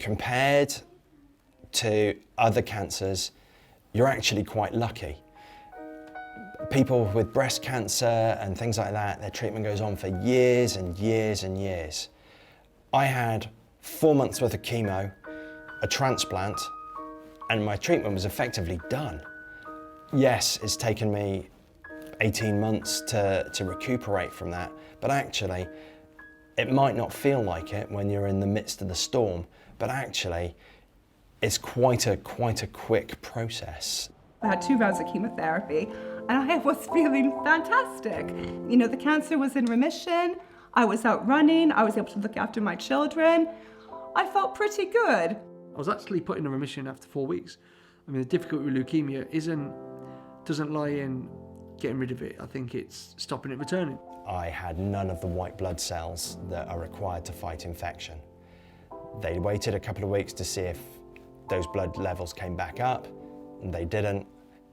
compared to other cancers, you're actually quite lucky. People with breast cancer and things like that, their treatment goes on for years and years and years. I had 4 months worth of chemo, a transplant, and my treatment was effectively done. Yes, it's taken me 18 months to recuperate from that, but actually, it might not feel like it when you're in the midst of the storm, but actually, it's quite a quick process. I had 2 rounds of chemotherapy and I was feeling fantastic. You know, the cancer was in remission, I was out running, I was able to look after my children. I felt pretty good. I was actually put in a remission after 4 weeks. I mean, the difficulty with leukemia doesn't lie in getting rid of it. I think it's stopping it returning. I had none of the white blood cells that are required to fight infection. They waited a couple of weeks to see if those blood levels came back up, and they didn't.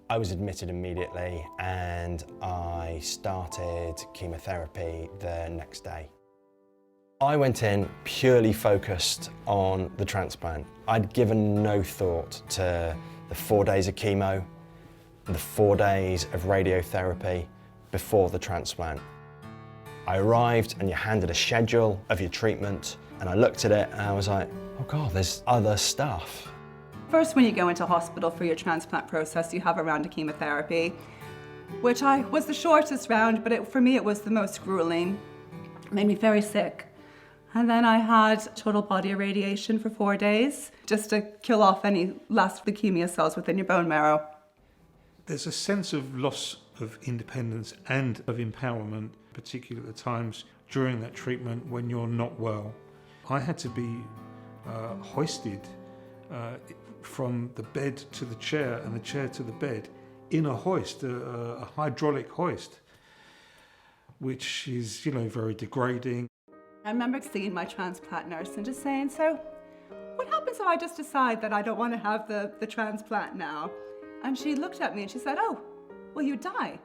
I was admitted immediately and I started chemotherapy the next day. I went in purely focused on the transplant. I'd given no thought to the 4 days of chemo, the 4 days of radiotherapy before the transplant. I arrived and you're handed a schedule of your treatment, and I looked at it and I was like, oh God, there's other stuff. First, when you go into hospital for your transplant process, you have a round of chemotherapy, which was the shortest round, but for me it was the most grueling. It made me very sick. And then I had total body irradiation for 4 days, just to kill off any last leukemia cells within your bone marrow. There's a sense of loss of independence and of empowerment, particularly at the times during that treatment when you're not well. I had to be hoisted from the bed to the chair and the chair to the bed in a hoist, a hydraulic hoist, which is, you know, very degrading. I remember seeing my transplant nurse and just saying, so what happens if I just decide that I don't want to have the transplant now? And she looked at me and she said, oh, well, you die.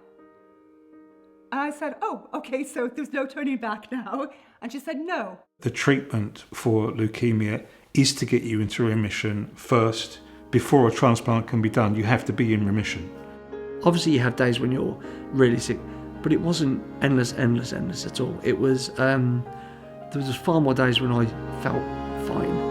And I said, oh, okay, so there's no turning back now. And she said, no. The treatment for leukemia is to get you into remission first. Before a transplant can be done, you have to be in remission. Obviously, you have days when you're really sick, but it wasn't endless at all. It was, there was far more days when I felt fine.